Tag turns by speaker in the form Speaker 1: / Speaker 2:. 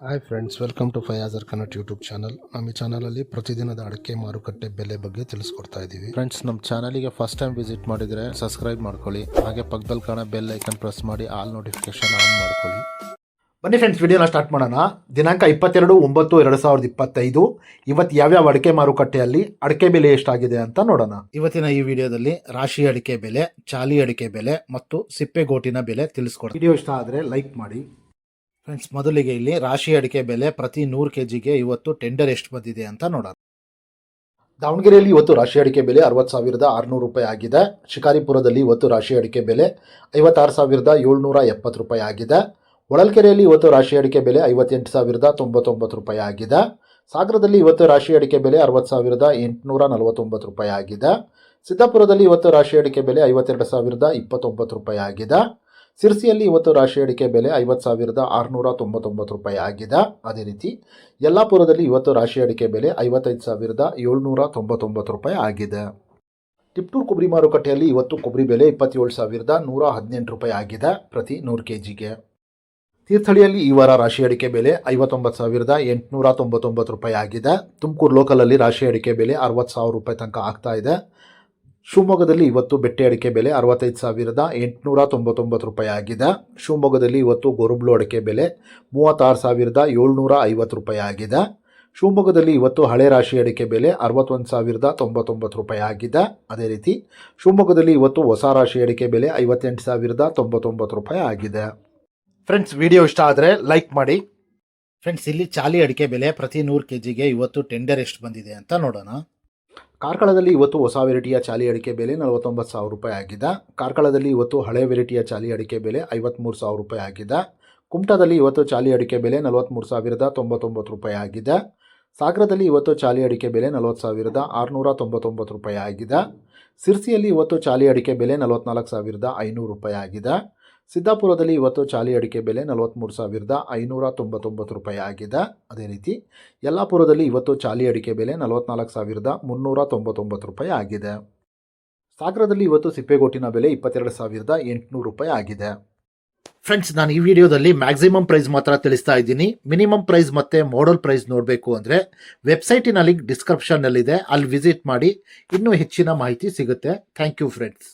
Speaker 1: Hi friends, welcome to Fayazar Kannada YouTube channel. ನಮ್ಮ ಈ ಚಾನಲಲ್ಲಿ ಪ್ರತಿದಿನದ ಅಡಿಕೆ ಮಾರುಕಟ್ಟೆ ಬೆಲೆ ಬಗ್ಗೆ ತಿಳಿಸ್ಕೊಡ್ತಾ ಇದ್ದೀವಿ. ಫ್ರೆಂಡ್ಸ್, ನಮ್ಮ ಚಾನಲಿಗೆ ಫಸ್ಟ್ ಟೈಮ್ ವಿಸಿಟ್ ಮಾಡಿದರೆ ಸಬ್ಸ್ಕ್ರೈಬ್ ಮಾಡ್ಕೊಳ್ಳಿ. ಹಾಗೆ ಪಕ್ಕದಲ್ಲಿ ಕಾಣೋ ಬೆಲ್ ಐಕನ್ ಪ್ರೆಸ್ ಮಾಡಿ ಆಲ್ ನೋಟಿಫಿಕೇಶನ್ ಆನ್ ಮಾಡ್ಕೊಳ್ಳಿ.
Speaker 2: ಬನ್ನಿ ಫ್ರೆಂಡ್ಸ್, ವಿಡಿಯೋನ ಸ್ಟಾರ್ಟ್ ಮಾಡೋಣ. ದಿನಾಂಕ 22/9/2025. ಇವತ್ತು ಯಾವ್ಯಾವ ಅಡಿಕೆ ಮಾರುಕಟ್ಟೆಯಲ್ಲಿ ಅಡಿಕೆ ಬೆಲೆ ಎಷ್ಟಾಗಿದೆ ಅಂತ ನೋಡೋಣ. ಇವತ್ತಿನ ಈ ವಿಡಿಯೋದಲ್ಲಿ ರಾಶಿ ಅಡಿಕೆ ಬೆಲೆ, ಚಾಲಿ ಅಡಿಕೆ ಬೆಲೆ ಮತ್ತು ಸಿಪ್ಪೆಗೋಟಿನ ಬೆಲೆ ತಿಳಿಸ್ಕೊಡ್ತೀನಿ. ವಿಡಿಯೋ ಇಷ್ಟ ಆದರೆ ಲೈಕ್ ಮಾಡಿ. ಫ್ರೆಂಡ್ಸ್, ಮೊದಲಿಗೆ ಇಲ್ಲಿ ರಾಶಿ ಅಡಿಕೆ ಬೆಲೆ ಪ್ರತಿ 100 kgಗೆ ಇವತ್ತು ಟೆಂಡರ್ ಎಷ್ಟು ಬಂದಿದೆ ಅಂತ ನೋಡೋಣ. ದಾವಣಗೆರೆಯಲ್ಲಿ ಇವತ್ತು ರಾಶಿ ಅಡಿಕೆ ಬೆಲೆ 60,600 ರೂಪಾಯಿ ಆಗಿದೆ. ಶಿಕಾರಿಪುರದಲ್ಲಿ ಇವತ್ತು ರಾಶಿ ಅಡಿಕೆ ಬೆಲೆ 56,770 ರೂಪಾಯಿ ಆಗಿದೆ. ಹೊಳಲ್ಕೆರೆಯಲ್ಲಿ ಇವತ್ತು ರಾಶಿ ಅಡಿಕೆ ಬೆಲೆ 58,099 ರೂಪಾಯಿ ಆಗಿದೆ. ಸಾಗರದಲ್ಲಿ ಇವತ್ತು ರಾಶಿ ಅಡಿಕೆ ಬೆಲೆ 60,849 ರೂಪಾಯಿ ಆಗಿದೆ. ಸಿದ್ದಾಪುರದಲ್ಲಿ ಇವತ್ತು ರಾಶಿ ಅಡಿಕೆ ಬೆಲೆ 52,029 ರೂಪಾಯಿ ಆಗಿದೆ. ಸಿರ್ಸಿಯಲ್ಲಿ ಇವತ್ತು ರಾಶಿ ಅಡಿಕೆ ಬೆಲೆ 50,699 ರೂಪಾಯಿ ಆಗಿದೆ. ಅದೇ ರೀತಿ ಯಲ್ಲಾಪುರದಲ್ಲಿ ಇವತ್ತು ರಾಶಿ ಅಡಿಕೆ ಬೆಲೆ 55,799 ರೂಪಾಯಿ ಆಗಿದೆ. ಟಿಪ್ಟೂರು ಕೊಬ್ಬರಿ ಮಾರುಕಟ್ಟೆಯಲ್ಲಿ ಇವತ್ತು ಕೊಬ್ಬರಿ ಬೆಲೆ 27,118 ರೂಪಾಯಿ ಆಗಿದೆ ಪ್ರತಿ 100 kgಗೆ. ತೀರ್ಥಹಳ್ಳಿಯಲ್ಲಿ ಈ ವಾರ ರಾಶಿ ಅಡಿಕೆ ಬೆಲೆ 59,899 ರೂಪಾಯಿ ಆಗಿದೆ. ತುಮಕೂರು ಲೋಕಲಲ್ಲಿ ರಾಶಿ ಅಡಿಕೆ ಬೆಲೆ 60,000 ರೂಪಾಯಿ ತನಕ ಆಗ್ತಾ ಇದೆ. ಶಿವಮೊಗ್ಗದಲ್ಲಿ ಇವತ್ತು ಬೆಟ್ಟೆ ಅಡಿಕೆ ಬೆಲೆ 65,899 ರೂಪಾಯಿ ಆಗಿದೆ. ಶಿವಮೊಗ್ಗದಲ್ಲಿ ಇವತ್ತು ಗೊರುಬ್ಲು ಅಡಿಕೆ ಬೆಲೆ 36,750 ರೂಪಾಯಿ ಆಗಿದೆ. ಶಿವಮೊಗ್ಗದಲ್ಲಿ ಇವತ್ತು ಹಳೆ ರಾಶಿ ಅಡಿಕೆ ಬೆಲೆ 61,099 ರೂಪಾಯಿ ಆಗಿದೆ. ಅದೇ ರೀತಿ ಶಿವಮೊಗ್ಗದಲ್ಲಿ ಇವತ್ತು ಹೊಸ ರಾಶಿ ಅಡಿಕೆ ಬೆಲೆ 58,099 ರೂಪಾಯಿ ಆಗಿದೆ. ಫ್ರೆಂಡ್ಸ್, ವಿಡಿಯೋ ಇಷ್ಟ ಆದರೆ ಲೈಕ್ ಮಾಡಿ. ಫ್ರೆಂಡ್ಸ್, ಇಲ್ಲಿ ಚಾಲಿ ಅಡಿಕೆ ಬೆಲೆ ಪ್ರತಿ 100 kgಗೆ ಇವತ್ತು ಟೆಂಡರ್ ಎಷ್ಟು ಬಂದಿದೆ ಅಂತ ನೋಡೋಣ. ಕಾರ್ಕಳದಲ್ಲಿ ಇವತ್ತು ಹೊಸ ವೆರೈಟಿಯ ಚಾಲಿ ಅಡಿಕೆ ಬೆಲೆ 49,000 ರೂಪಾಯಿ ಆಗಿದೆ. ಕಾರ್ಕಳದಲ್ಲಿ ಇವತ್ತು ಹಳೆ ವೆರೈಟಿಯ ಚಾಲಿ ಅಡಿಕೆ ಬೆಲೆ 53,000 ರೂಪಾಯಿ ಆಗಿದೆ. ಕುಮಟಾದಲ್ಲಿ ಇವತ್ತು ಚಾಲಿ ಅಡಿಕೆ ಬೆಲೆ 43,099 ರೂಪಾಯಿ ಆಗಿದೆ. ಸಾಗರದಲ್ಲಿ ಇವತ್ತು ಚಾಲಿ ಅಡಿಕೆ ಬೆಲೆ 40,699 ರೂಪಾಯಿ ಆಗಿದೆ. ಸಿರ್ಸಿಯಲ್ಲಿ ಇವತ್ತು ಚಾಲಿ ಅಡಿಕೆ ಬೆಲೆ 44,500 ರೂಪಾಯಿ ಆಗಿದೆ. ಸಿದ್ದಾಪುರದಲ್ಲಿ ಇವತ್ತು ಚಾಲಿ ಅಡಿಕೆ ಬೆಲೆ 43,599 ರೂಪಾಯಿ ಆಗಿದೆ. ಅದೇ ರೀತಿ ಯಲ್ಲಾಪುರದಲ್ಲಿ ಇವತ್ತು ಚಾಲಿ ಅಡಿಕೆ ಬೆಲೆ 44,399 ರೂಪಾಯಿ ಆಗಿದೆ. ಸಾಗರದಲ್ಲಿ ಇವತ್ತು ಸಿಪ್ಪೆಗೋಟಿನ ಬೆಲೆ 22,800 ರೂಪಾಯಿ ಆಗಿದೆ. ಫ್ರೆಂಡ್ಸ್, ನಾನು ಈ ವಿಡಿಯೋದಲ್ಲಿ ಮ್ಯಾಕ್ಸಿಮಮ್ ಪ್ರೈಸ್ ಮಾತ್ರ ತಿಳಿಸ್ತಾ ಇದ್ದೀನಿ. ಮಿನಿಮಮ್ ಪ್ರೈಸ್ ಮತ್ತು ಮಾಡಲ್ ಪ್ರೈಸ್ ನೋಡಬೇಕು ಅಂದರೆ ವೆಬ್ಸೈಟಿನ ಲಿಂಕ್ ಡಿಸ್ಕ್ರಿಪ್ಷನ್ನಲ್ಲಿದೆ, ಅಲ್ಲಿ ವಿಸಿಟ್ ಮಾಡಿ ಇನ್ನೂ ಹೆಚ್ಚಿನ ಮಾಹಿತಿ ಸಿಗುತ್ತೆ. Thank you friends.